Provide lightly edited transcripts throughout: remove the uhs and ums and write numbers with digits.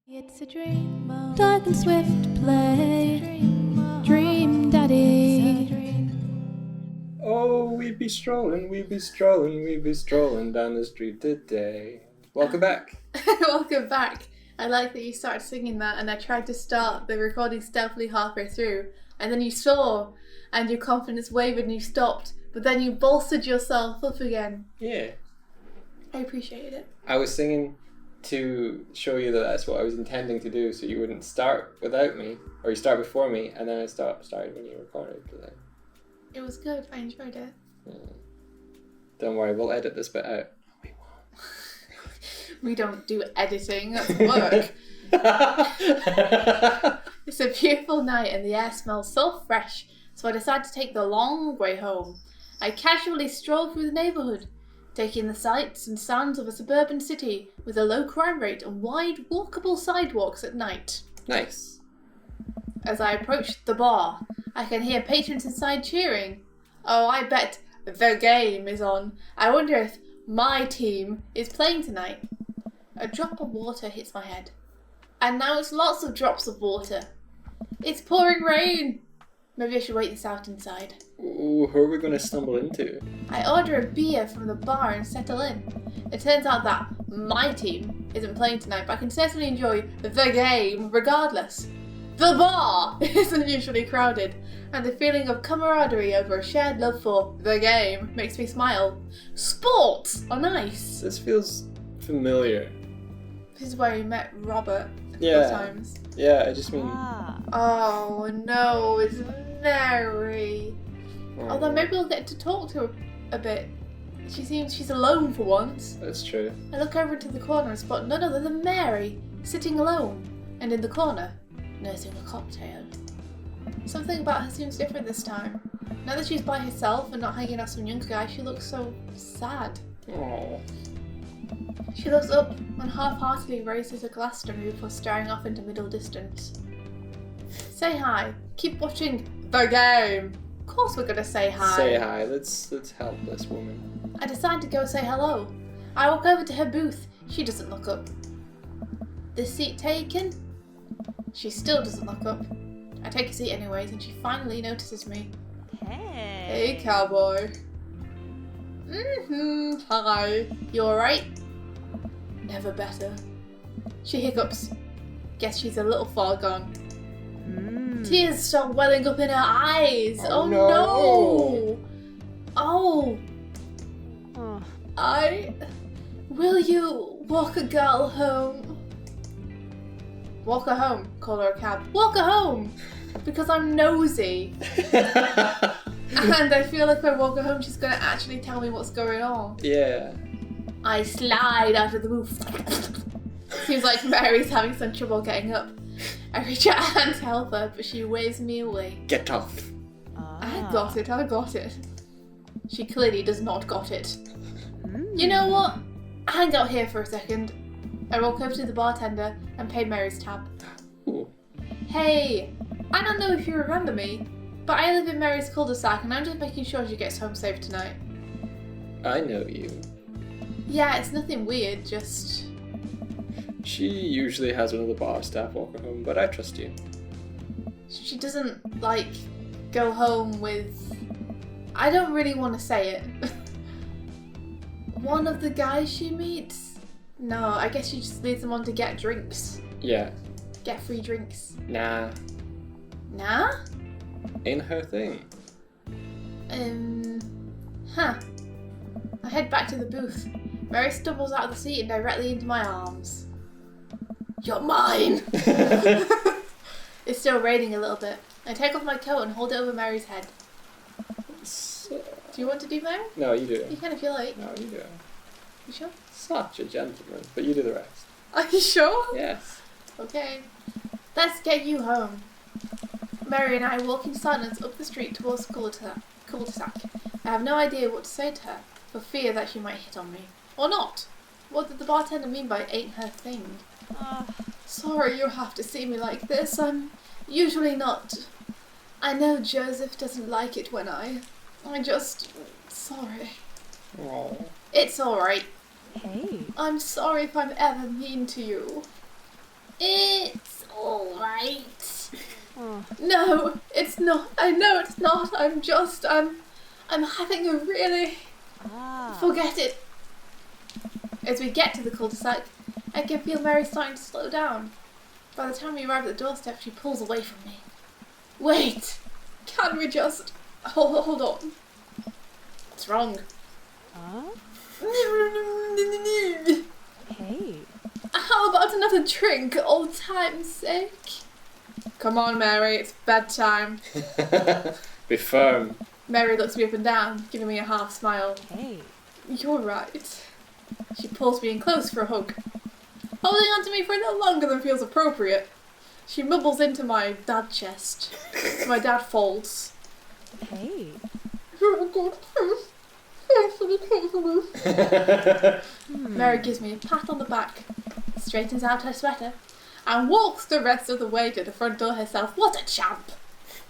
It's a dream mode. Dark and swift play. Dream daddy. Oh, we be strolling down the street today. Welcome back. Welcome back. I like that you started singing that, and I tried to start the recording stealthily halfway through, and then you saw, and your confidence wavered and you stopped, but then you bolstered yourself up again. Yeah. I appreciated it. I was singing to show you that that's what I was intending to do, so you wouldn't start without me, or you start before me, and then I started when you recorded. It was good. I enjoyed it. Yeah. Don't worry, we'll edit this bit out. We won't. We don't do editing. That's work. It's a beautiful night and the air smells so fresh, so I decided to take the long way home. I casually strolled through the neighbourhood, taking the sights and sounds of a suburban city with a low crime rate and wide walkable sidewalks at night. Nice. As I approached the bar, I can hear patrons inside cheering. Oh, I bet the game is on. I wonder if my team is playing tonight. A drop of water hits my head. And now it's lots of drops of water. It's pouring rain. Maybe I should wait this out inside. Ooh, who are we going to stumble into? I order a beer from the bar and settle in. It turns out that my team isn't playing tonight, but I can certainly enjoy the game regardless. The bar isn't usually crowded, and the feeling of camaraderie over a shared love for the game makes me smile. Sports are nice. This feels familiar. This is where we met Robert a couple Yeah. times. Yeah, I just mean... Oh no, it's Mary. Although maybe we'll get to talk to her a bit. She seems she's alone for once. That's true. I look over into the corner and spot none other than Mary, sitting alone, and in the corner, nursing a cocktail. Something about her seems different this time. Now that she's by herself and not hanging out with some young guy, she looks so sad. Oh. She looks up and half-heartedly raises a glass to me before staring off into middle distance. Say hi. Keep watching the game. Of course we're gonna say hi. Say hi. Let's help this woman. I decide to go say hello. I walk over to her booth. She doesn't look up. The seat taken? She still doesn't look up. I take a seat anyways, and she finally notices me. Hey, cowboy. Hi. You alright? Never better. She hiccups. Guess she's a little far gone. Tears start welling up in her eyes. Oh no! Oh. Will you walk a girl home? Walk her home. Call her a cab. Walk her home! Because I'm nosy. And I feel like if I walk her home, she's gonna actually tell me what's going on. Yeah. I slide out of the booth. Seems like Mary's having some trouble getting up. I reach out a hand to help her, but she waves me away. Get off. I got it. She clearly does not got it. You know what? Hang out here for a second. I walk over to the bartender and pay Mary's tab. Ooh. Hey, I don't know if you remember me, but I live in Mary's cul-de-sac and I'm just making sure she gets home safe tonight. I know you. Yeah, it's nothing weird, just... She usually has one of the bar staff walk her home, but I trust you. She doesn't, go home with... I don't really want to say it. One of the guys she meets? No, I guess she just leads them on to get drinks. Yeah. Get free drinks. Nah. Nah? Ain't her thing. I head back to the booth. Mary stumbles out of the seat and directly into my arms. You're mine! It's still raining a little bit. I take off my coat and hold it over Mary's head. Do you want to do Mary? No, you do it. You kind of feel like. No, you do it. You sure? Such a gentleman. But you do the rest. Are you sure? Yes. Okay. Let's get you home. Mary and I walk in silence up the street towards the cul-de-sac. I have no idea what to say to her, for fear that she might hit on me. Or not. What did the bartender mean by ain't her thing? Sorry you have to see me like this. I'm usually not. I know Joseph doesn't like it when I just... Sorry. Oh. It's alright. Hey. I'm sorry if I'm ever mean to you. No, it's not. I know it's not. I'm having a really... Forget it. As we get to the cul-de-sac, I can feel Mary starting to slow down. By the time we arrive at the doorstep, she pulls away from me. Wait! Can we just... Hold on. What's wrong? Hey. How about another drink, old time's sake? Come on, Mary, it's bedtime. Be firm. Mary looks me up and down, giving me a half smile. Hey. You're right. She pulls me in close for a hug, holding on to me for a little longer than feels appropriate. She mumbles into my dad chest. My dad folds. Hey. Mary gives me a pat on the back, straightens out her sweater, and walks the rest of the way to the front door herself. What a champ!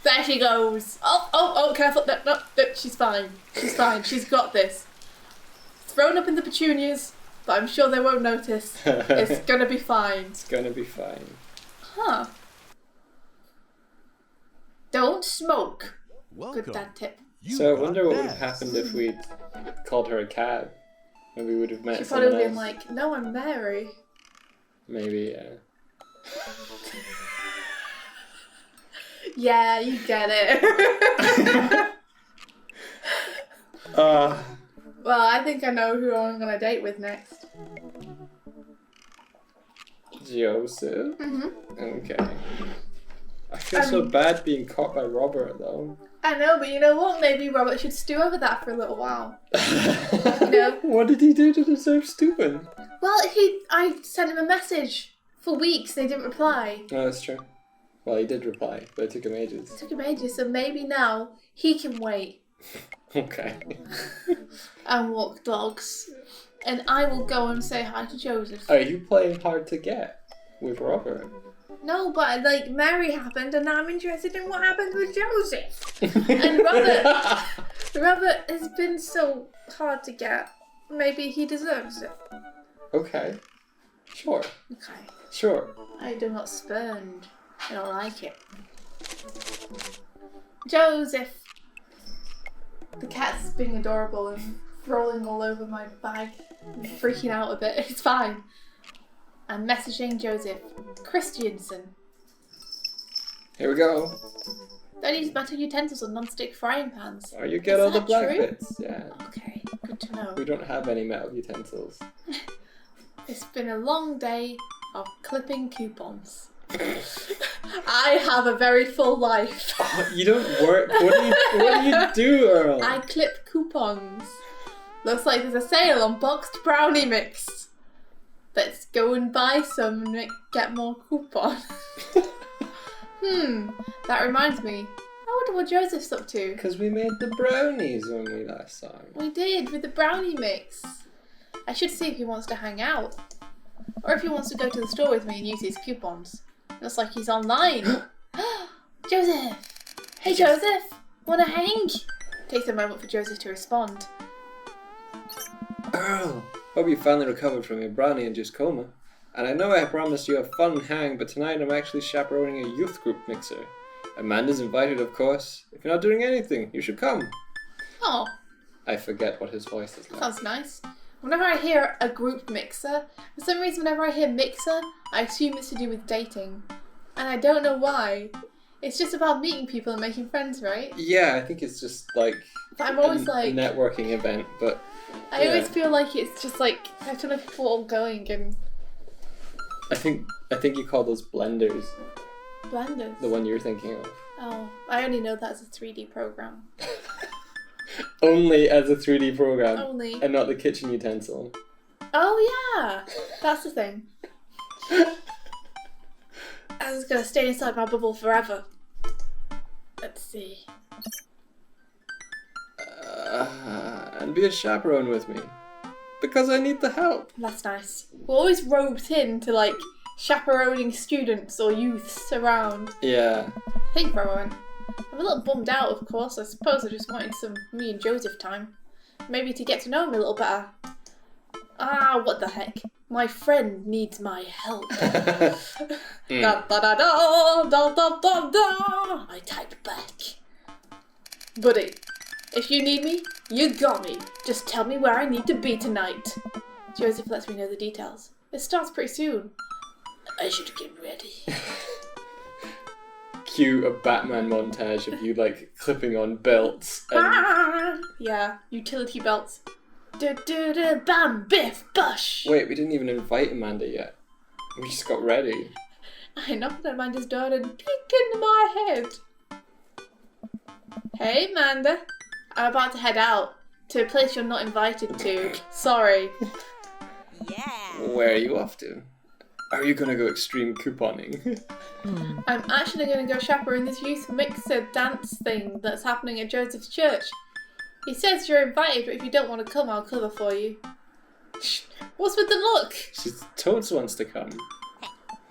There she goes. Oh, careful. No, she's fine. She's fine. She's got this. Thrown up in the petunias, but I'm sure they won't notice. It's gonna be fine. It's gonna be fine. Huh. Don't smoke. Welcome. Good dad tip. You So I got wonder what would have best. happened if we'd called her a cab. And we would have met She someone probably been else. like, no, I'm Mary. Maybe, yeah. Yeah, you get it. Well, I think I know who I'm gonna date with next. Joseph? Mm-hmm. Okay. I feel so bad being caught by Robert, though. I know, but you know what? Maybe Robert should stew over that for a little while. You know? What did he do to deserve stupid? Well, I sent him a message for weeks and he didn't reply. Oh, that's true. Well, he did reply, but it took him It ages. took him ages, so maybe now he can wait Okay. and walk dogs. And I will go and say hi to Joseph. Are you playing hard to get with Robert? No, but like Mary happened and now I'm interested in what happened with Joseph. And Robert has been so hard to get. Maybe he deserves it. Okay. Sure. Okay. Sure. I do not spurned. I don't like it. Joseph! The cat's being adorable and rolling all over my bag. I'm freaking out a bit. It's fine. I'm messaging Joseph Christiansen. Here we go. Don't use metal utensils or non-stick frying pans. Oh, you get Is all the that black true? bits. Yeah. Okay, good to know. We don't have any metal utensils. It's been a long day of clipping coupons. I have a very full life. Oh, you don't work. What do you do, Earl? I clip coupons. Looks like there's a sale on boxed brownie mix. Let's go and buy some and get more coupon. That reminds me. I wonder what Joseph's up to. Because we made the brownies when we last saw him. We did, with the brownie mix. I should see if he wants to hang out. Or if he wants to go to the store with me and use his coupons. Looks like he's online. Joseph! Hey Joseph! Wanna hang? Takes a moment for Joseph to respond. Earl, hope you finally recovered from your brownie-induced coma. And I know I promised you a fun hang, but tonight I'm actually chaperoning a youth group mixer. Amanda's invited, of course. If you're not doing anything, you should come. Oh, I forget what his voice is like. sounds nice. Whenever I hear a group mixer, for some reason whenever I hear mixer, I assume it's to do with dating. And I don't know why. It's just about meeting people and making friends, right? Yeah, I think it's just like But I'm always a like... networking event, but I always yeah. feel like it's just like, I don't know if people all going and... I think you call those blenders, Blenders. the one you're thinking of. Oh, I only know that as a 3D program. Only as a 3D program. Only. And not the kitchen utensil. Oh yeah, that's the thing. I was gonna stay inside my bubble forever. Let's see. And be a chaperone with me. Because I need the help. That's nice. We're always roped in to like chaperoning students or youths around. Yeah. I think for a moment. I'm a little bummed out, of course. I suppose I just wanted some me and Joseph time. Maybe to get to know him a little better. Ah, what the heck. My friend needs my help. Mm. Da da da da da da da da. I typed back. Buddy, if you need me, you got me. Just tell me where I need to be tonight. Joseph lets me know the details. It starts pretty soon. I should get ready. Cue a Batman montage of you like clipping on belts. And... Yeah, utility belts. Bam, biff, bush. Wait, we didn't even invite Amanda yet. We just got ready. I knocked on Amanda's door and peeked into my head. Hey, Amanda. I'm about to head out to a place you're not invited to. Sorry. Yeah. Where are you off to? Are you gonna go extreme couponing? I'm actually going to go chaperone this youth mixer dance thing that's happening at Joseph's church. He says you're invited, but if you don't want to come, I'll cover for you. Shh. What's with the look? She totes wants to come.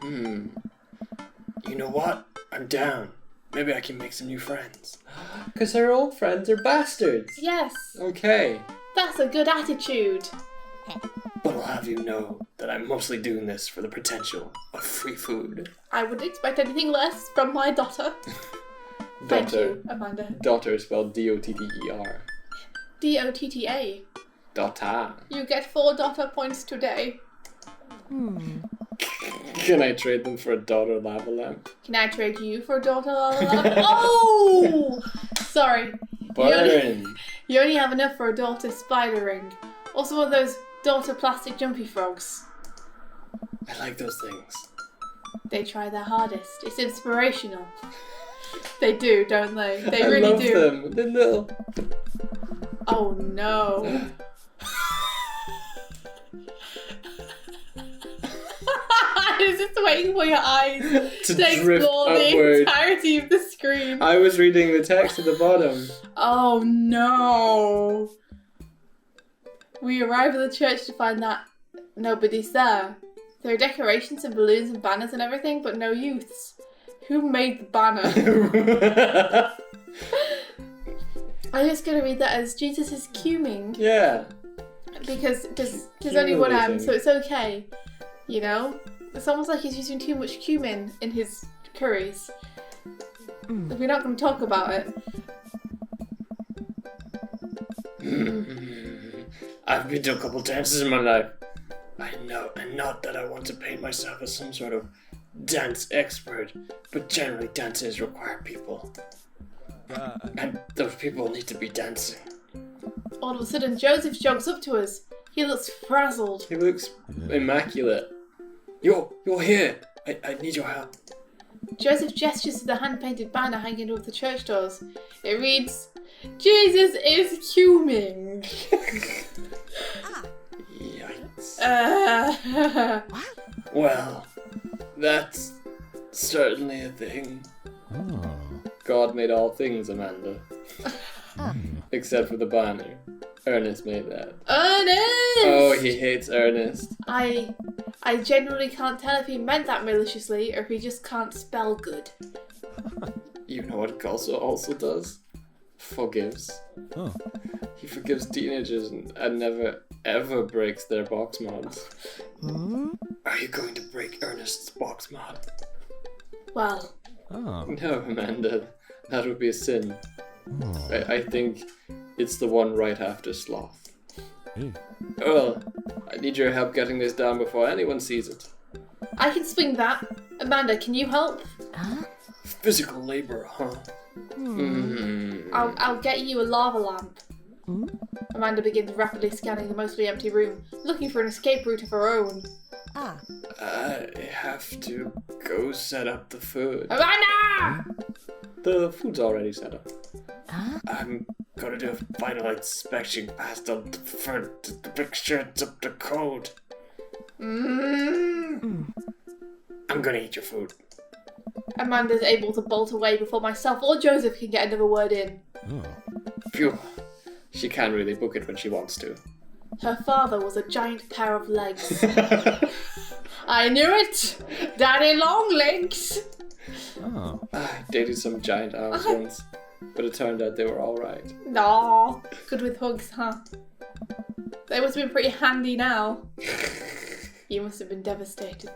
You know what? I'm down. Maybe I can make some new friends. Because her old friends are bastards. Yes, Okay. that's a good attitude. But I'll have you know that I'm mostly doing this for the potential of free food. I wouldn't expect anything less from my daughter. Thank Daughter. you, Amanda. Daughter spelled Dotter. Dotta. Daughter. You get 4 daughter points today. Can I trade them for a daughter lava lamp? Can I trade you for a daughter lava lamp? Oh! Sorry. Burn! You only have enough for a daughter spider ring. Also one of those daughter plastic jumpy frogs. I like those things. They try their hardest. It's inspirational. They do, don't they? They I really love do. them. The little... Oh no. I was just waiting for your eyes To to drift explore the upward. entirety of the screen. I was reading the text at the bottom. Oh no. We arrive at the church to find that nobody's there. There are decorations and balloons and banners and everything, but no youths. Who made the banner? I'm just going to read that as Jesus is cuming. Yeah. Because there's only one M, Cumulating. so it's okay. You know? It's almost like he's using too much cumin in his curries. We're not going to talk about it. I've been to a couple dances in my life. I know, and not that I want to paint myself as some sort of dance expert, but generally dances require people. And those people need to be dancing. All of a sudden, Joseph jogs up to us. He looks frazzled. He looks immaculate. You're here. I need your help. Joseph gestures to the hand-painted banner hanging over the church doors. It reads, Jesus is cuming. Yikes. Well, that's certainly a thing. God made all things, Amanda. Except for the banner. Ernest made that. Ernest! Oh, he hates Ernest. I genuinely can't tell if he meant that maliciously or if he just can't spell good. You know what Galso also does? Forgives. He forgives teenagers and never ever breaks their box mods. Are you going to break Ernest's box mod? Well, No, Amanda. That would be a sin. I think it's the one right after sloth. Well, I need your help getting this down before anyone sees it. I can swing that. Amanda, can you help? Physical labor, huh? I'll get you a lava lamp. Amanda begins rapidly scanning the mostly empty room, looking for an escape route of her own. I have to go set up the food. Amanda! The food's already set up. I'm gonna do a final inspection past the for to make sure it's up to code. I'm gonna eat your food. Amanda's able to bolt away before myself or Joseph can get another word in. Phew. She can really book it when she wants to. Her father was a giant pair of legs. I knew it! Daddy long legs! I dated some giant arms once, but it turned out they were alright. Aw, good with hugs, huh? They must have been pretty handy now. You must have been devastated.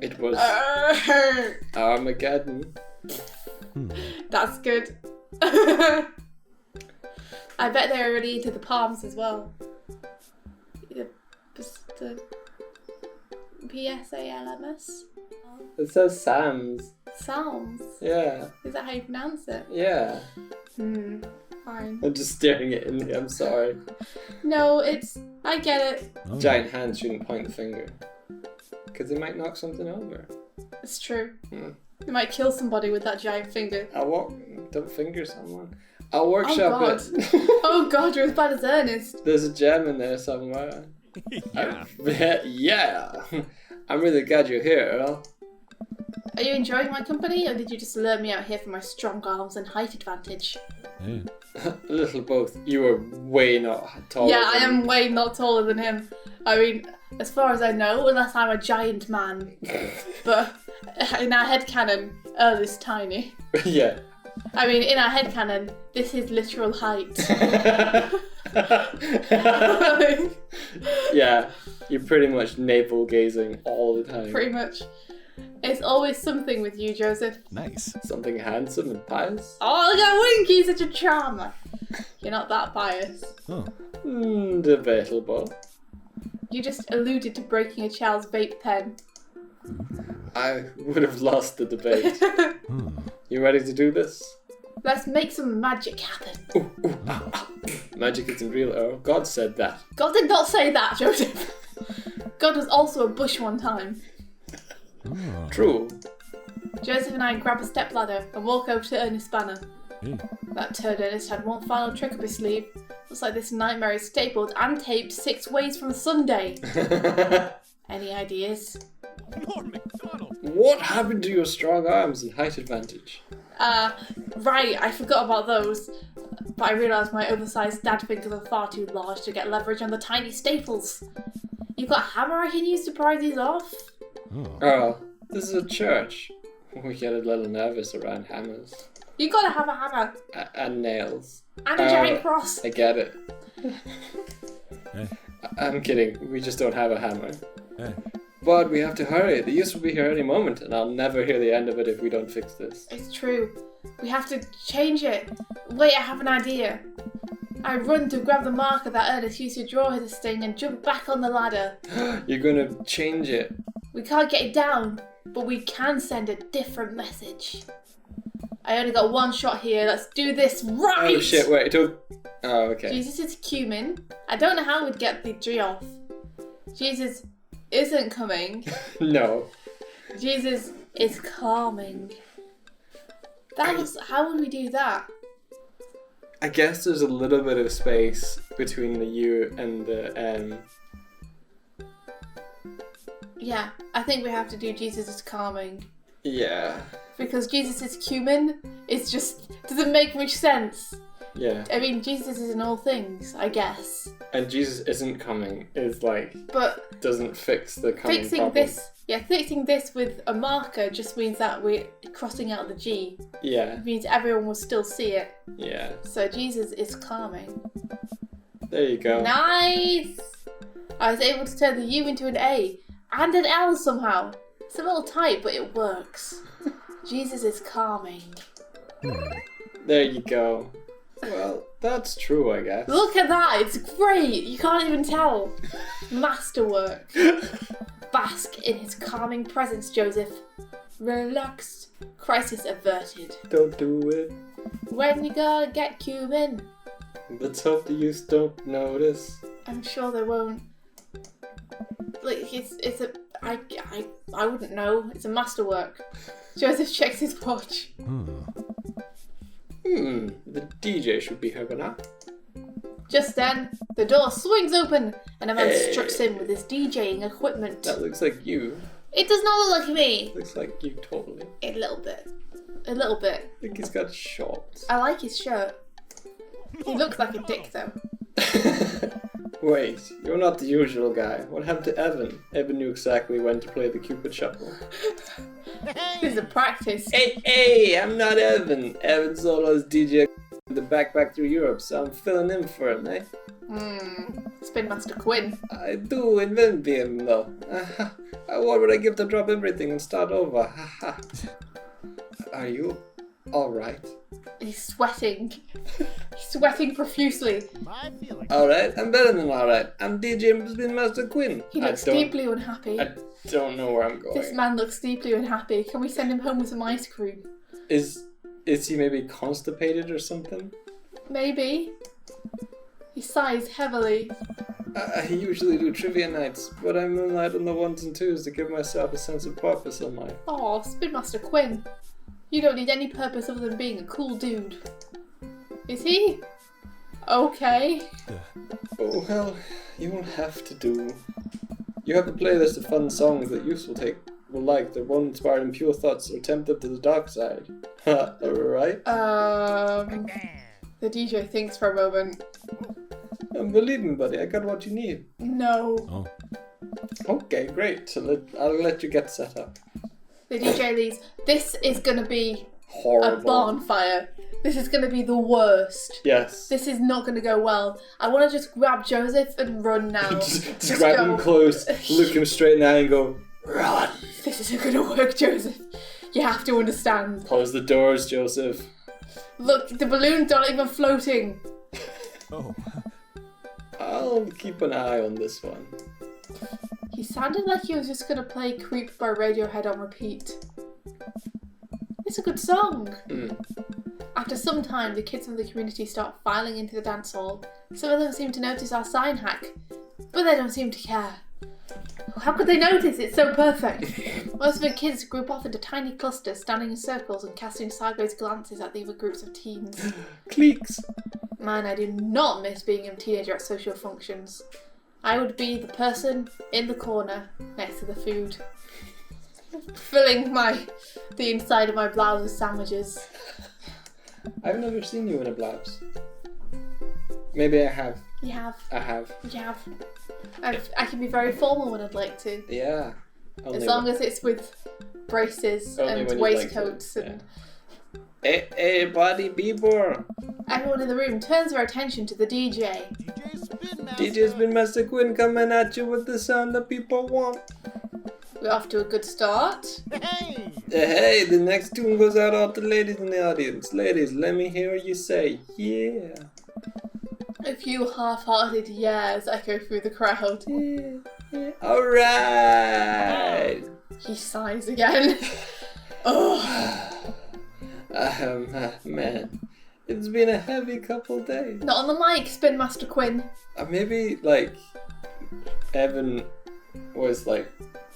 It was Armageddon. That's good. I bet they already into the palms as well. The PSALMS? It says Sam's. Psalms? Yeah. Is that how you pronounce it? Yeah. Fine. I'm just staring at India, I'm sorry. No, I get it. Giant hands shouldn't point the finger. Because they might knock something over. It's true. You might kill somebody with that giant finger. Don't finger someone. I'll workshop it. Oh god, you're as bad as Ernest. There's a gem in there somewhere. Yeah. I'm really glad you're here, Earl. Are you enjoying my company, or did you just lure me out here for my strong arms and height advantage? A little both. You are way not taller. Yeah, I am way not taller than him. I mean, as far as I know, unless I'm a giant man. But in our headcanon, Earl is tiny. Yeah. I mean, in our headcanon, this is literal height. Yeah, you're pretty much navel gazing all the time. Pretty much. It's always something with you, Joseph. Nice. Something handsome and pious? Oh, look at Winky, such a charmer. You're not that biased. Debatable. You just alluded to breaking a child's vape pen. I would have lost the debate. You ready to do this? Let's make some magic happen. Magic isn't real, Earl. God said that. God did not say that, Joseph. God was also a bush one time. True. Joseph and I grab a stepladder and walk over to Ernest's banner. That turd Ernest had one final trick up his sleeve. Looks like this nightmare is stapled and taped 6 ways from Sunday. Any ideas? What happened to your strong arms and height advantage? Right, I forgot about those. But I realised my oversized dad fingers are far too large to get leverage on the tiny staples. You've got a hammer I can use to pry these off? Oh, this is a church. We get a little nervous around hammers. You gotta have a hammer. And nails. And a giant cross. I get it. I'm kidding. We just don't have a hammer. But we have to hurry. The use will be here any moment, and I'll never hear the end of it if we don't fix this. It's true. We have to change it. Wait, I have an idea. I run to grab the marker that Ernest used to draw his thing and jump back on the ladder. You're gonna change it. We can't get it down, but we can send a different message. I only got one shot here. Let's do this right! Oh shit, wait. Oh, okay. Jesus is cumin. I don't know how we'd get the G off. Jesus isn't coming. No. Jesus is calming. How would we do that? I guess there's a little bit of space between the U and the M. Yeah, I think we have to do Jesus is calming. Yeah. Because Jesus is cumin, it just doesn't make much sense. Yeah. I mean, Jesus is in all things, I guess. And Jesus isn't coming is like, but doesn't fix the coming fixing problem. fixing this with a marker just means that we're crossing out the G. Yeah. It means everyone will still see it. Yeah. So Jesus is calming. There you go. Nice! I was able to turn the U into an A and an L somehow. It's a little tight, but it works. Jesus is calming. There you go. Well, that's true, I guess. Look at that, it's great! You can't even tell. Masterwork. Bask in his calming presence, Joseph. Relaxed. Crisis averted. Don't do it. When you gotta get cumin? Let's hope the youth don't notice. I'm sure they won't. Like, I wouldn't know. It's a masterwork. Joseph checks his watch. The DJ should be here by now. Just then, the door swings open and a man struts in with his DJing equipment. That looks like you. It does not look like me. Looks like you totally. A little bit. A little bit. I think he's got shorts. I like his shirt. He looks like a dick though. Wait, you're not the usual guy. What happened to Evan? Evan knew exactly when to play the Cupid Shuffle. This is a practice. Hey, I'm not Evan. Evan Solo's DJ the backpack through Europe, so I'm filling in for him, eh? Spin Master Quinn. I do envy him, though. What would I give to drop everything and start over? Are you alright? He's sweating. He's sweating profusely. Alright, I'm better than alright. I'm DJ Spin Master Quinn. He looks deeply unhappy. I don't know where I'm going. This man looks deeply unhappy. Can we send him home with some ice cream? Is he maybe constipated or something? Maybe. He sighs heavily. I usually do trivia nights, but I moonlight on the 1s and 2s to give myself a sense of purpose in life. Oh, Spin Master Quinn. You don't need any purpose other than being a cool dude. Is he? Okay. Oh, well, you won't have to do. You have a playlist of fun songs that youths will like. That won't inspire them pure thoughts or tempt them to the dark side. Alright? The DJ thinks for a moment. Believe me, buddy, I got what you need. No. Oh. Okay, great. So I'll let you get set up. The DJ leaves. This is gonna be Horrible. a bonfire. This is gonna be the worst. Yes. This is not gonna go well. I want to just grab Joseph and run now. just grab him close, look him straight in the eye and go, run. This isn't gonna work, Joseph. You have to understand. Close the doors, Joseph. Look, the balloons aren't even floating. Oh. I'll keep an eye on this one. He sounded like he was just gonna play Creep by Radiohead on repeat. It's a good song. After some time, the kids from the community start filing into the dance hall. Some of them seem to notice our sign hack, but they don't seem to care. How could they notice? It's so perfect. Most of the kids group off into tiny clusters, standing in circles and casting sideways glances at the other groups of teens. Cliques. Man, I do not miss being a teenager at social functions. I would be the person in the corner next to the food, filling the inside of my blouse with sandwiches. I've never seen you in a blouse. Maybe I have. You have. I have. You have. I can be very formal when I'd like to. Yeah. As long as it's with braces Only and when you'd like waistcoats to, and... Hey, buddy, people. Everyone in the room turns their attention to the DJ. DJ Spin Master Quinn coming at you with the sound that people want. We're off to a good start. Hey, the next tune goes out all the ladies in the audience. Ladies, let me hear you say, yeah. A few half-hearted yeahs echo through the crowd. Yeah. Alright. He sighs again. Ugh. Man, it's been a heavy couple days. Not on the mic, Spin Master Quinn. Maybe, Evan was,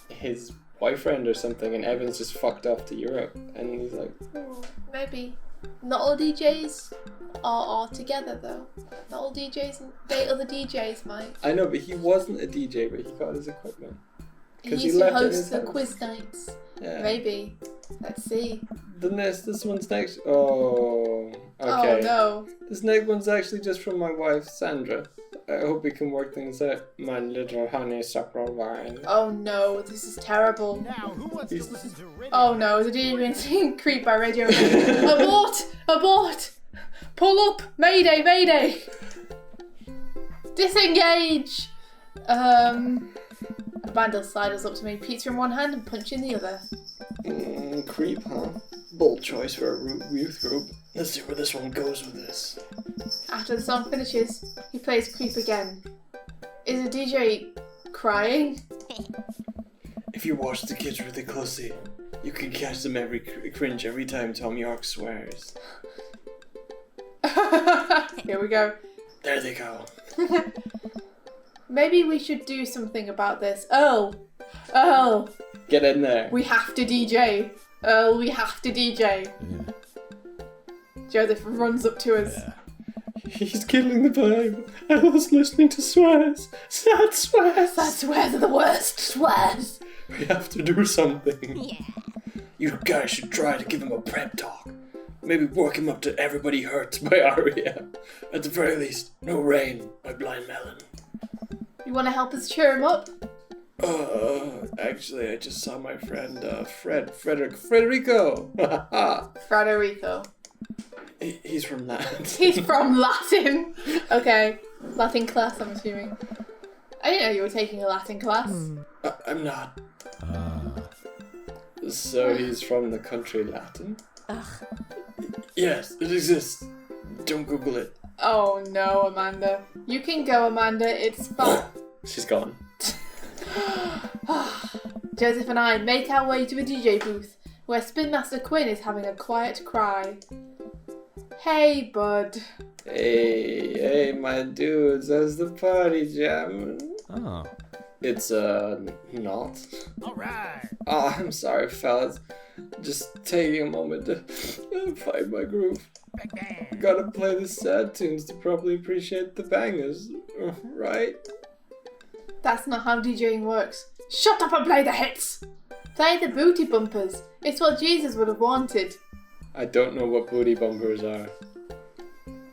his boyfriend or something, and Evan's just fucked off to Europe, and he's like... Maybe. Not all DJs are together, though. Not all DJs date other DJs, Mike. I know, but he wasn't a DJ, but he got his equipment. He used to left it in host his the house. quiz nights. Yeah. Maybe. Let's see. This one's next... Oh, okay. Oh, no. This next one's actually just from my wife, Sandra. I hope we can work things out. My little honeysuckle vine. Oh, no. This is terrible. Now, who wants to listen to radio? Oh, no. The DJ been singing Creep by Radiohead. Abort! Abort! Pull up! Mayday! Mayday! Disengage! Vandal sidles up to me, pizza in one hand and punch in the other. Creep, huh? Bold choice for a youth group. Let's see where this one goes with this. After the song finishes, he plays Creep again. Is the DJ crying? If you watch the kids really closely, you can catch them cringe every time Tom York swears. Here we go. There they go. Maybe we should do something about this. Earl! Get in there. We have to DJ. Earl, we have to DJ. Yeah. Joseph runs up to us. Yeah. He's killing the vibe. I was listening to swears. Sad swears. Sad swears are the worst swears. We have to do something. Yeah. You guys should try to give him a prep talk. Maybe work him up to Everybody Hurts by Aria. At the very least, No Rain by Blind Melon. You want to help us cheer him up? Actually, I just saw my friend, Frederico. Frederico. He's from Latin. He's from Latin. Okay. Latin class, I'm assuming. I didn't know you were taking a Latin class. I'm not. Ah. So he's from the country Latin? Ugh. Yes, it exists. Don't Google it. Oh no, Amanda. You can go, Amanda. It's fun. She's gone. Joseph and I make our way to a DJ booth where Spin Master Quinn is having a quiet cry. Hey, bud. Hey, my dudes, how's the party jamming? Oh. It's, not. Alright. Oh, I'm sorry, fellas. Just taking a moment to find my groove. Gotta play the sad tunes to properly appreciate the bangers, right? That's not how DJing works. Shut up and play the hits! Play the booty bumpers. It's what Jesus would have wanted. I don't know what booty bumpers are.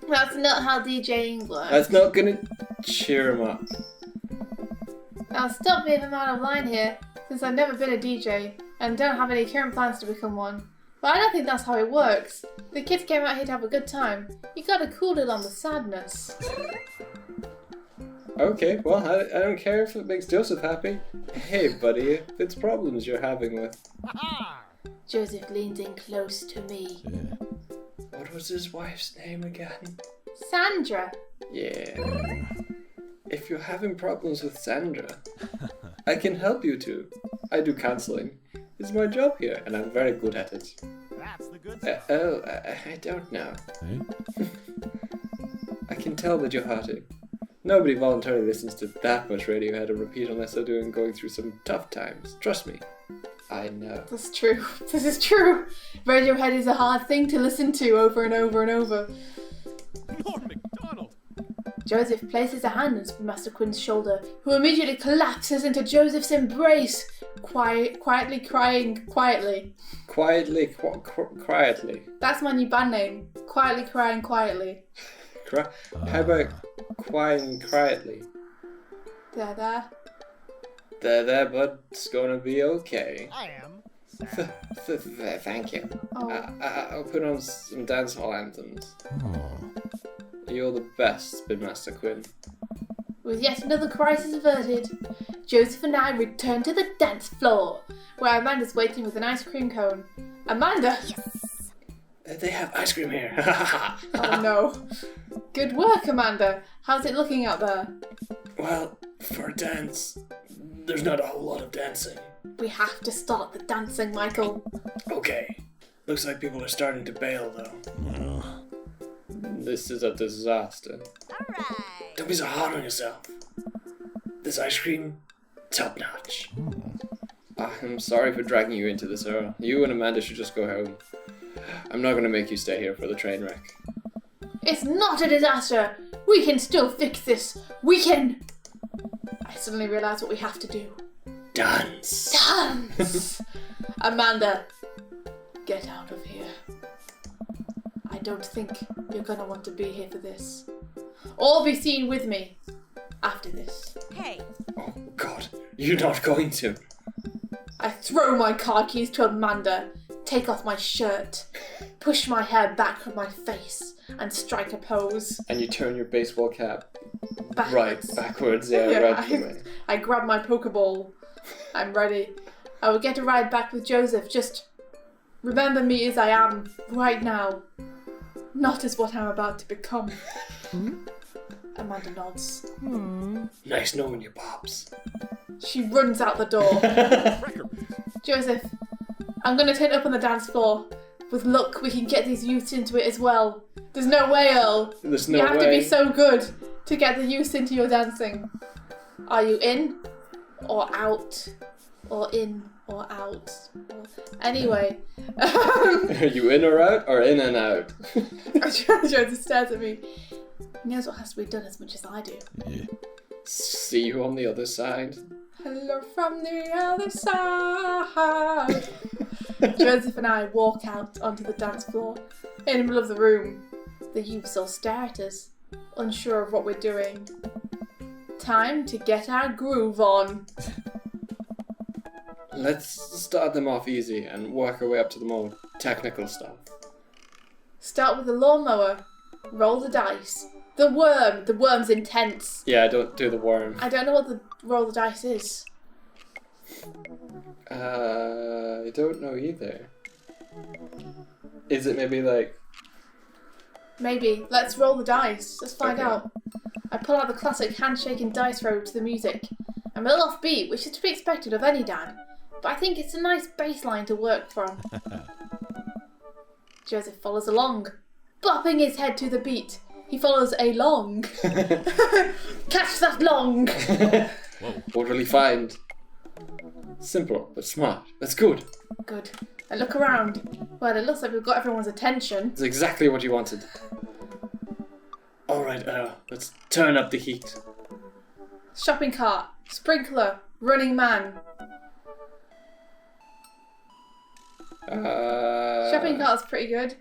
That's not how DJing works. That's not gonna cheer him up. Now stop me if I'm out of line here, since I've never been a DJ and don't have any current plans to become one. But I don't think that's how it works. The kids came out here to have a good time. You gotta cool it on the sadness. Okay, well, I don't care if it makes Joseph happy. Hey, buddy, if it's problems you're having with... Joseph leans in close to me. Yeah. What was his wife's name again? Sandra. Yeah. If you're having problems with Sandra, I can help you too. I do counseling. It's my job here, and I'm very good at it. That's the good stuff. I don't know. Hey? I can tell that you're hurting. Nobody voluntarily listens to that much Radiohead on repeat unless they're going through some tough times. Trust me. I know. That's true. This is true. Radiohead is a hard thing to listen to over and over and over. Lord McDonald. Joseph places a hand on Spin Master Quinn's shoulder, who immediately collapses into Joseph's embrace, quietly crying quietly. Quietly. That's my new band name. Quietly crying quietly. How about crying quietly? There. There, bud. It's gonna be okay. I am. Thank you. Oh. I'll put on some dancehall anthems. Oh. You're the best, Spin Master Quinn. With yet another crisis averted, Joseph and I return to the dance floor, where Amanda's waiting with an ice cream cone. Amanda! They have ice cream here. Oh no. Good work, Amanda. How's it looking out there? Well, for a dance, there's not a whole lot of dancing. We have to start the dancing, Michael. Okay. Looks like people are starting to bail, though. This is a disaster. Alright. Don't be so hard on yourself. This ice cream, top notch. I'm sorry for dragging you into this, Earl. You and Amanda should just go home. I'm not going to make you stay here for the train wreck. It's not a disaster. We can still fix this. We can. I suddenly realise what we have to do. Dance! Dance! Amanda, get out of here. I don't think you're gonna want to be here for this. Or be seen with me after this. Hey. Oh, God. You're not going to. I throw my car keys to Amanda, take off my shirt, push my hair back from my face, and strike a pose. And you turn your baseball cap Backwards. backwards, Yeah, right for me. I grab my Pokeball. I'm ready. I will get a ride back with Joseph. Just remember me as I am right now. Not as what I'm about to become. Amanda nods. Nice knowing you, Pops. She runs out the door. Joseph, I'm going to turn up on the dance floor. With luck, we can get these youths into it as well. There's no way, Earl. There's no You have way. to be so good to get the youths into your dancing. Are you in? Or out? Or in? Or out? Anyway. Are you in or out, or in and out? Joseph stares at me. He knows what has to be done as much as I do. Yeah. See you on the other side. Hello from the other side. Joseph and I walk out onto the dance floor. In the middle of the room, the youths all stare at us, unsure of what we're doing. Time to get our groove on. Let's start them off easy and work our way up to the more technical stuff. Start with the lawnmower, roll the dice, The worm. The worm's intense. Yeah, don't do the worm. I don't know what the roll the dice is. I don't know either. Is it maybe like... Maybe. Let's roll the dice. Let's find Okay. out. I pull out the classic handshake and dice roll to the music. I'm a little offbeat, which is to be expected of any dad, but I think it's a nice baseline to work from. Joseph follows along, bopping his head to the beat. He follows along. Catch that long! What will he find? Simple, but smart. That's good. Good. I look around. Well, it looks like we've got everyone's attention. That's exactly what you wanted. Alright, let's turn up the heat. Shopping cart, sprinkler, running man. Shopping cart's pretty good.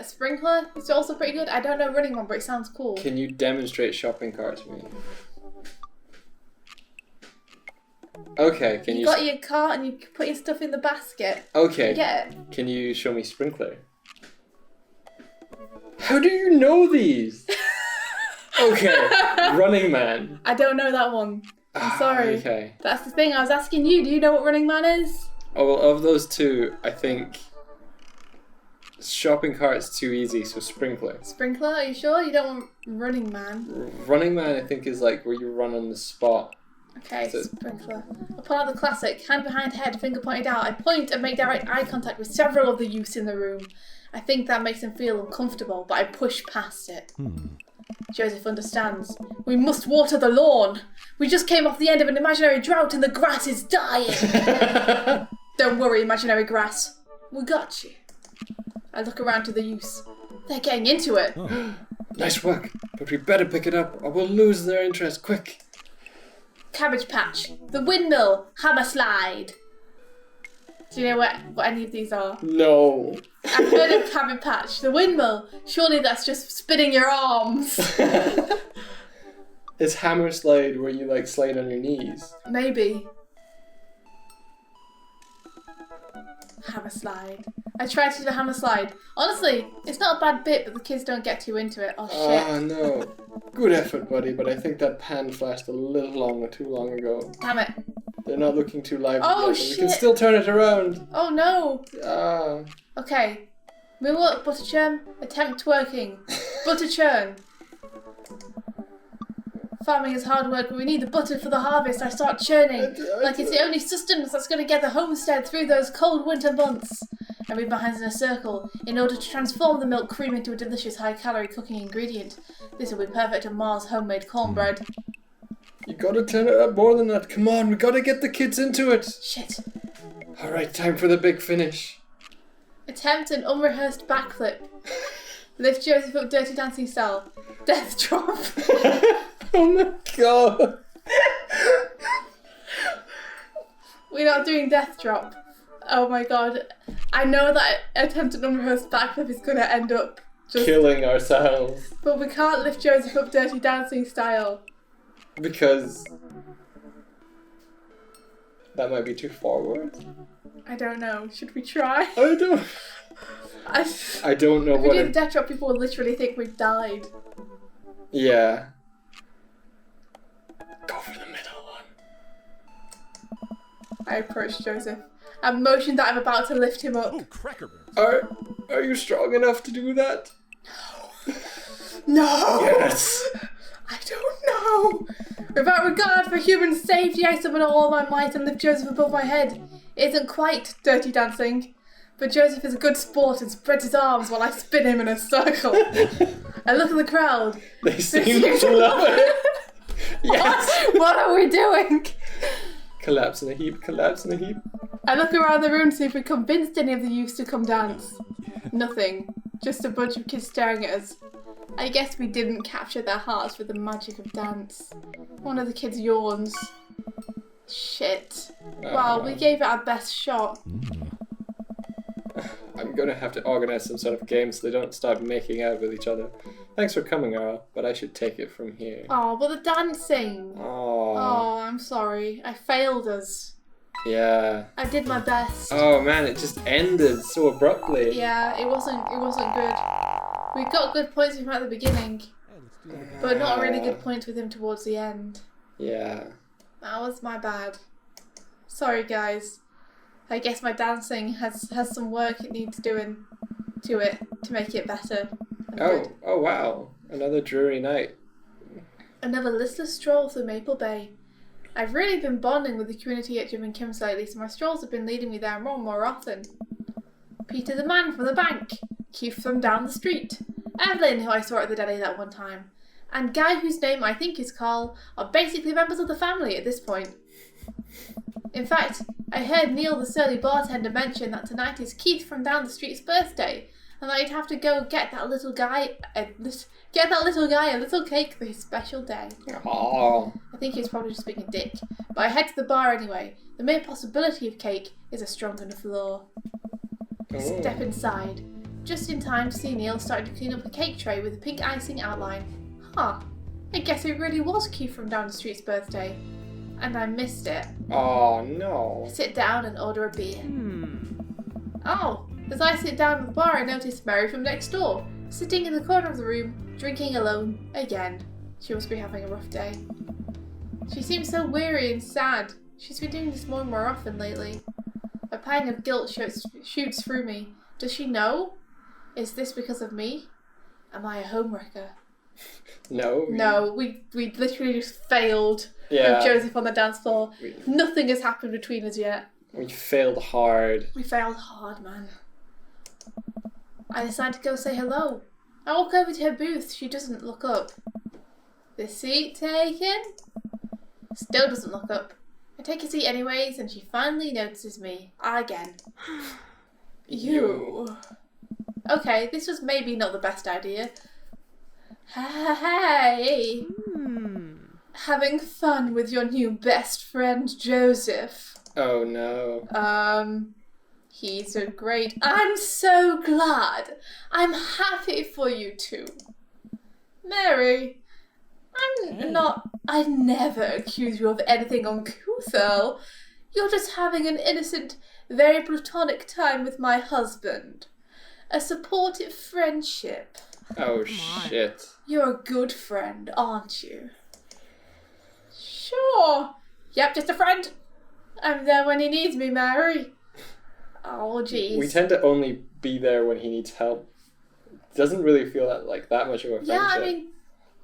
Sprinkler is also pretty good. I don't know running man, but it sounds cool. Can you demonstrate shopping cart to me? Okay, can you... You got your cart and you put your stuff in the basket. Okay. You get it? Can you show me sprinkler? How do you know these? Okay, running man. I don't know that one. I'm sorry. Okay. That's the thing. I was asking you. Do you know what running man is? Oh, well, of those two, I think shopping cart's too easy, so sprinkler. Sprinkler? Are you sure? You don't want running man? Running man, I think, is like where you run on the spot. Okay, So- sprinkler. I pull out the classic, hand behind head, finger pointed out. I point and make direct eye contact with several of the youths in the room. I think that makes them feel uncomfortable, but I push past it. Joseph understands. We must water the lawn. We just came off the end of an imaginary drought and the grass is dying. Don't worry, imaginary grass. We got you. I look around to the youths. They're getting into it. Nice work, but we better pick it up or we'll lose their interest quick. Cabbage patch, the windmill, hammer slide. Do you know what any of these are? No. I've heard of cabbage patch, the windmill. Surely that's just spinning your arms. It's hammer slide where you like slide on your knees. Maybe. Hammer slide. I tried to do the hammer slide. Honestly, it's not a bad bit, but the kids don't get too into it. Oh shit. Oh no. Good effort, buddy, but I think that pan flashed a little too long ago. Damn it. They're not looking too lively Oh, yet, but we can shit. still turn it around. Oh no. Ah. Okay. Moonwalk, butter churn, attempt twerking. Butter churn. Farming is hard work, but we need the butter for the harvest. I start churning. Like it's the only sustenance that's going to get the homestead through those cold winter months. I read my hands in a circle in order to transform the milk cream into a delicious high-calorie cooking ingredient. This will be perfect on Ma's homemade cornbread. You gotta turn it up more than that. Come on, we gotta get the kids into it. Shit. Alright, time for the big finish. Attempt an unrehearsed backflip. Lift Joseph up dirty dancing style. Death drop. Oh my god. We're not doing death drop. Oh my god. I know that attempt an unrehearsed backflip is going to end up just... Killing ourselves. But we can't lift Joseph up dirty dancing style. Because that might be too forward. I don't know. Should we try? I don't know If we what do the death drop, people will literally think we've died. Yeah. Go for the middle one. I approach Joseph. I motion that I'm about to lift him up. Oh, cracker barrels. Are you strong enough to do that? No! Yes. I don't know. Without regard for human safety, I summon all my might and lift Joseph above my head. It isn't quite dirty dancing, but Joseph is a good sport and spreads his arms while I spin him in a circle. I look at the crowd. They seem to love it. Yes. What are we doing? Collapse in a heap, collapse in a heap. I look around the room to see if we convinced any of the youths to come dance. Nothing. Just a bunch of kids staring at us. I guess we didn't capture their hearts with the magic of dance. One of the kids yawns. Shit. Well, we gave it our best shot. I'm gonna have to organize some sort of game so they don't start making out with each other. Thanks for coming, Earl, but I should take it from here. Oh, but the dancing. Oh. Oh, I'm sorry. I failed us. Yeah. I did my best. Oh man, it just ended so abruptly. Yeah, it wasn't good. We got good points from at the beginning. Hey, let's But not a really good point with him towards the end. Yeah. That was my bad. Sorry, guys. I guess my dancing has some work it needs doing to it to make it better. and good. Oh wow. Another dreary night. Another listless stroll through Maple Bay. I've really been bonding with the community at Jim and Kim's lately, so my strolls have been leading me there more and more often. Peter the man from the bank, Keith from down the street, Evelyn, who I saw at the deli that one time, and Guy, whose name I think is Carl, are basically members of the family at this point. In fact, I heard Neil, the surly bartender, mention that tonight is Keith from down the street's birthday, and that he'd have to go get that little guy a little cake for his special day. Oh. I think he was probably just being a dick, but I head to the bar anyway. The mere possibility of cake is a strong enough lure. Step inside, just in time to see Neil starting to clean up a cake tray with a pink icing outline. Huh, I guess it really was Keith from down the street's birthday. And I missed it. Oh no. Sit down and order a beer. Oh, as I sit down at the bar, I notice Mary from next door, sitting in the corner of the room, drinking alone again. She must be having a rough day. She seems so weary and sad. She's been doing this more and more often lately. A pang of guilt shoots through me. Does she know? Is this because of me? Am I a homewrecker? No. No, we literally just failed Yeah. with Joseph on the dance floor. Nothing has happened between us yet. We failed hard. We failed hard, man. I decide to go say hello. I walk over to her booth. She doesn't look up. The seat taken? Still doesn't look up. I take a seat anyways, and she finally notices me. Again. You. Okay, this was maybe not the best idea. Hey! Having fun with your new best friend, Joseph. Oh no. He's a great... I'm so glad. I'm happy for you two. Mary, I never accuse you of anything uncouth, Earl. You're just having an innocent, very platonic time with my husband. A supportive friendship. Oh shit. You're a good friend, aren't you? Sure. Yep, just a friend. I'm there when he needs me, Mary. Oh, jeez. We tend to only be there when he needs help. Doesn't really feel like that much of a friendship. Yeah, I mean,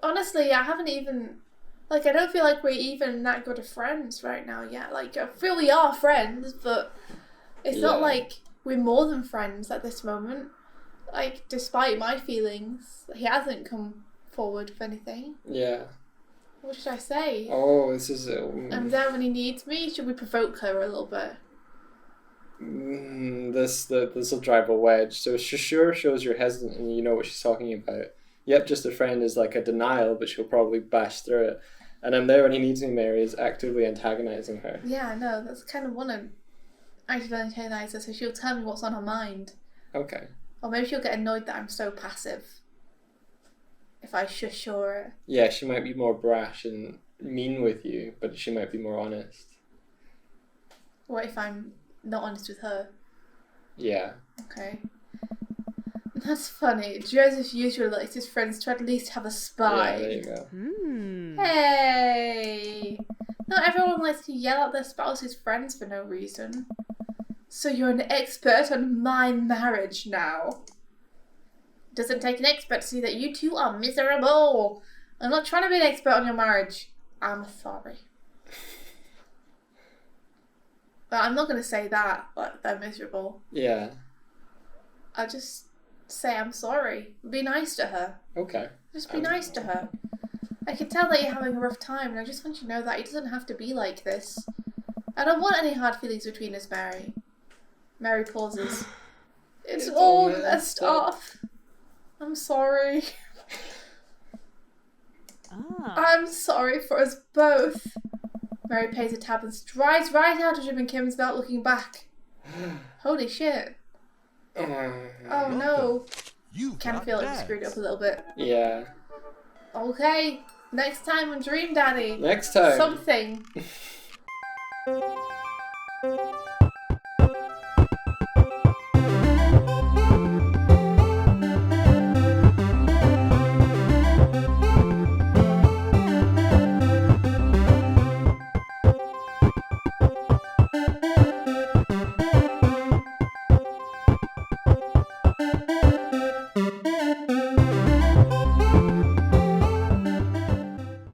honestly, I haven't even... I don't feel like we're even that good of friends right now yet. I feel we are friends, but it's not like we're more than friends at this moment. Despite my feelings, he hasn't come forward with anything. Yeah. What should I say? Oh, this is... I'm there when he needs me. Should we provoke her a little bit? This will drive a wedge. So she sure shows you're hesitant and you know what she's talking about. Yep, just a friend is like a denial, but she'll probably bash through it. And I'm there when he needs me, Mary, is actively antagonizing her. Yeah, no, that's kind of want to actively antagonize her, so she'll tell me what's on her mind. Okay. Or maybe she'll get annoyed that I'm so passive. If I shush her. Yeah, she might be more brash and mean with you, but she might be more honest. What if I'm not honest with her? Yeah. Okay. That's funny. Joseph usually likes his friends to at least have a spy. Yeah, there you go. Hey! Not everyone likes to yell at their spouse's friends for no reason. So you're an expert on my marriage now. Doesn't take an expert to see that you two are miserable. I'm not trying to be an expert on your marriage. I'm sorry. But I'm not going to say that, they're miserable. Yeah. I'll just say I'm sorry. Be nice to her. Okay. Just be nice to her. I can tell that you're having a rough time, and I just want you to know that it doesn't have to be like this. I don't want any hard feelings between us, Mary. Mary pauses. It's all messed up. I'm sorry. I'm sorry for us both. Mary pays a tab and strides right out of Jim and Kim's without looking back. Holy shit. Oh no. Can feel it screwed up a little bit. Yeah. Okay. Next time on Dream Daddy. Next time. Something. Bye.